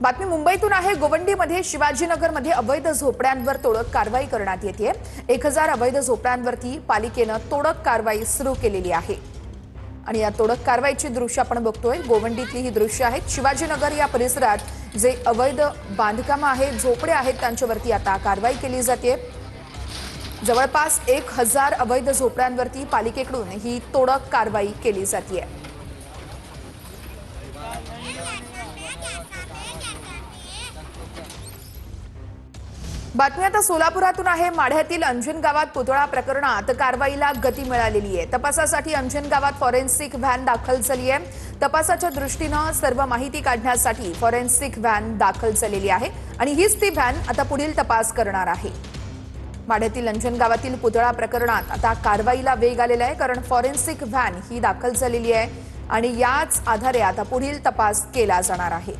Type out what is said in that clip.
बातमी मुंबईतून आहे। गोवंडीमध्ये शिवाजीनगरमध्ये अवैध झोपड्यांवर तोडक कारवाई करण्यात येते। 1000 अवैध झोपड्यांवरती पालिकेने तोडक कारवाई सुरू केलेली आहे आणि या तोडक कारवाईची दृश्य आपण बघतोय। गोवंडीतली ही दृश्य आहेत। शिवाजीनगर या परिसरात जे अवैध बांधकाम आहेत, झोपडे आहेत, त्यांच्यावरती आता कारवाई केली जाते। जवळपास 1000 अवैध झोपड्यांवरती पालिकेकडून ही तोडक कारवाई केली जाते। बातमी आता सोलापुरातून आहे। माढ्यातील अंजन गावात पुतळा प्रकरणात कारवाईला गती मिळालेली आहे। तपासासाठी अंजन गावात फॉरेन्सिक व्हॅन दाखल झाली आहे। तपासाच्या दृष्टीने सर्व माहिती काढण्यासाठी फॉरेन्सिक व्हॅन दाखल झालेली आहे आणि हीच ती व्हॅन आता पुढील तपास करणार आहे। माढ्यातील अंजन गावातील पुतळा प्रकरणात आता कारवाईला वेग आलेला आहे, कारण फॉरेन्सिक व्हॅन ही दाखल झालेली आहे आणि याच आधारे आता पुढील तपास केला जाणार आहे।